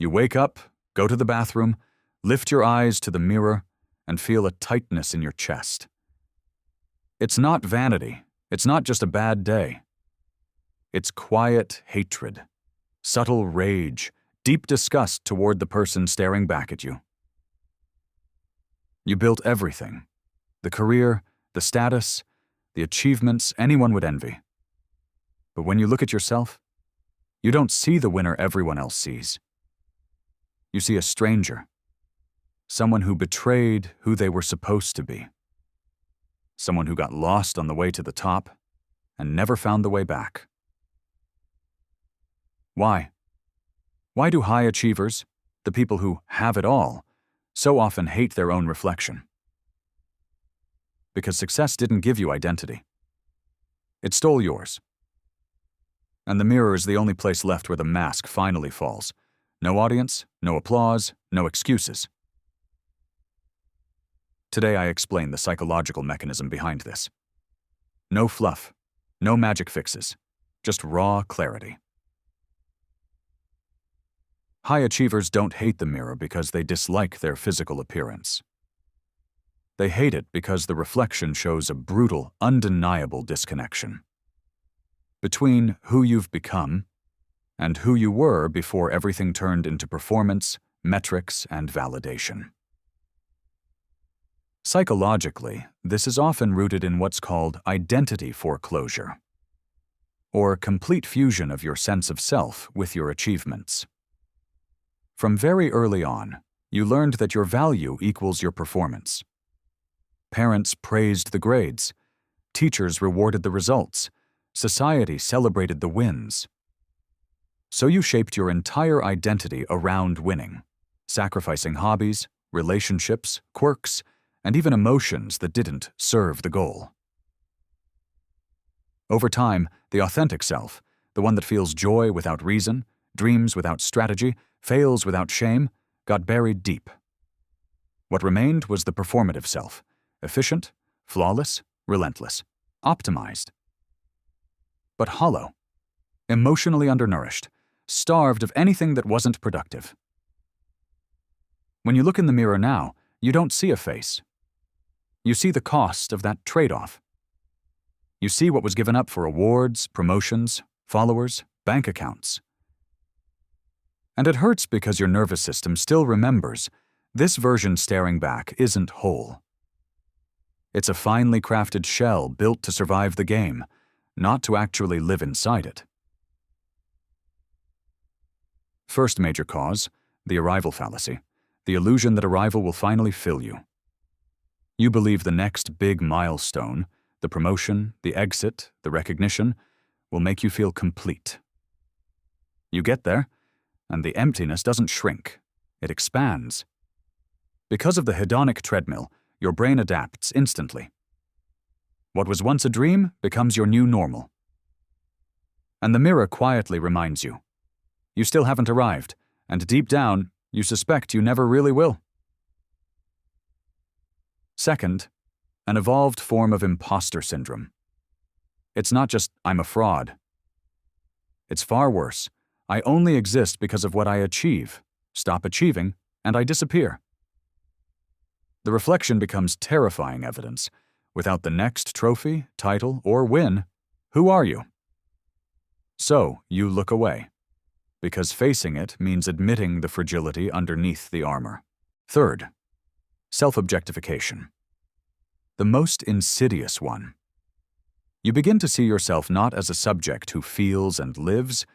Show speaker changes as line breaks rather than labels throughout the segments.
You wake up, go to the bathroom, lift your eyes to the mirror, and feel a tightness in your chest. It's not vanity. It's not just a bad day. It's quiet hatred, subtle rage, deep disgust toward the person staring back at you. You built everything: the career, the status, the achievements anyone would envy. But when you look at yourself, you don't see the winner everyone else sees. You see a stranger, someone who betrayed who they were supposed to be, someone who got lost on the way to the top and never found the way back. Why? Why do high achievers, the people who have it all, so often hate their own reflection? Because success didn't give you identity. It stole yours. And the mirror is the only place left where the mask finally falls. No audience, no applause, no excuses. Today I explain the psychological mechanism behind this. No fluff, no magic fixes, just raw clarity. High achievers don't hate the mirror because they dislike their physical appearance. They hate it because the reflection shows a brutal, undeniable disconnection between who you've become and who you were before everything turned into performance, metrics, and validation. Psychologically, this is often rooted in what's called identity foreclosure, or complete fusion of your sense of self with your achievements. From very early on, you learned that your value equals your performance. Parents praised the grades, teachers rewarded the results, society celebrated the wins. So you shaped your entire identity around winning, sacrificing hobbies, relationships, quirks, and even emotions that didn't serve the goal. Over time, the authentic self, the one that feels joy without reason, dreams without strategy, fails without shame, got buried deep. What remained was the performative self, efficient, flawless, relentless, optimized. But hollow, emotionally undernourished, starved of anything that wasn't productive. When you look in the mirror now, you don't see a face. You see the cost of that trade-off. You see what was given up for awards, promotions, followers, bank accounts. And it hurts because your nervous system still remembers this version staring back isn't whole. It's a finely crafted shell built to survive the game, not to actually live inside it. First major cause, the arrival fallacy, the illusion that arrival will finally fill you. You believe the next big milestone, the promotion, the exit, the recognition, will make you feel complete. You get there, and the emptiness doesn't shrink, it expands. Because of the hedonic treadmill, your brain adapts instantly. What was once a dream becomes your new normal. And the mirror quietly reminds you, you still haven't arrived, and deep down, you suspect you never really will. Second, an evolved form of impostor syndrome. It's not just, I'm a fraud. It's far worse. I only exist because of what I achieve, stop achieving, and I disappear. The reflection becomes terrifying evidence. Without the next trophy, title, or win, who are you? So you look away, because facing it means admitting the fragility underneath the armor. Third, self-objectification. The most insidious one. You begin to see yourself not as a subject who feels and lives,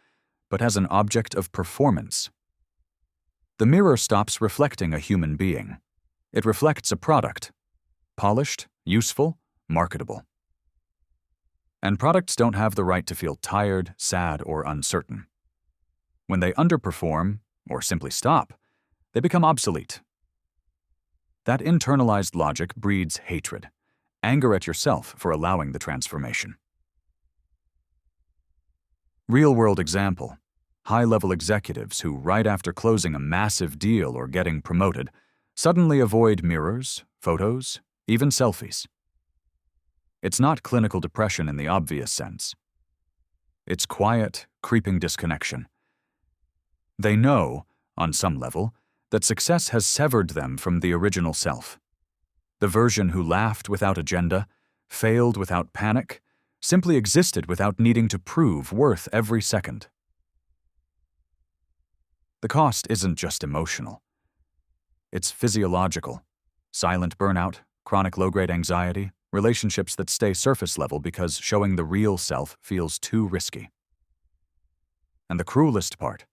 but as an object of performance. The mirror stops reflecting a human being. It reflects a product, polished, useful, marketable. And products don't have the right to feel tired, sad, or uncertain. When they underperform, or simply stop, they become obsolete. That internalized logic breeds hatred, anger at yourself for allowing the transformation. Real-world example, high-level executives who, right after closing a massive deal or getting promoted, suddenly avoid mirrors, photos, even selfies. It's not clinical depression in the obvious sense. It's quiet, creeping disconnection. They know, on some level, that success has severed them from the original self. The version who laughed without agenda, failed without panic, simply existed without needing to prove worth every second. The cost isn't just emotional. It's physiological. Silent burnout, chronic low-grade anxiety, relationships that stay surface level because showing the real self feels too risky. And the cruelest part,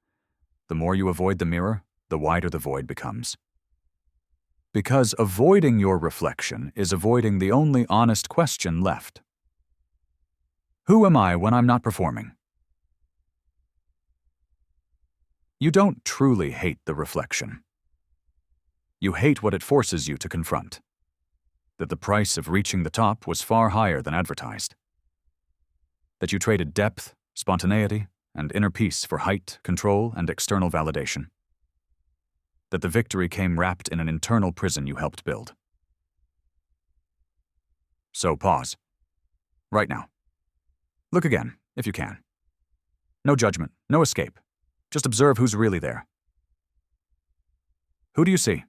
the more you avoid the mirror, the wider the void becomes. Because avoiding your reflection is avoiding the only honest question left. Who am I when I'm not performing? You don't truly hate the reflection. You hate what it forces you to confront. That the price of reaching the top was far higher than advertised. That you traded depth, spontaneity, and inner peace for height, control, and external validation. That the victory came wrapped in an internal prison you helped build. So pause. Right now. Look again, if you can. No judgment, no escape. Just observe who's really there. Who do you see?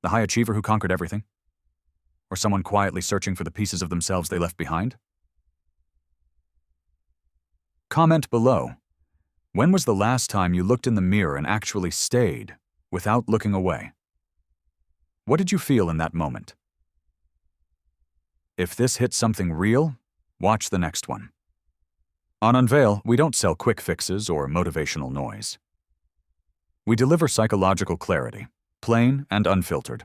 The high achiever who conquered everything? Or someone quietly searching for the pieces of themselves they left behind? Comment below. When was the last time you looked in the mirror and actually stayed without looking away? What did you feel in that moment? If this hits something real, watch the next one. On Unveil, we don't sell quick fixes or motivational noise. We deliver psychological clarity, plain and unfiltered.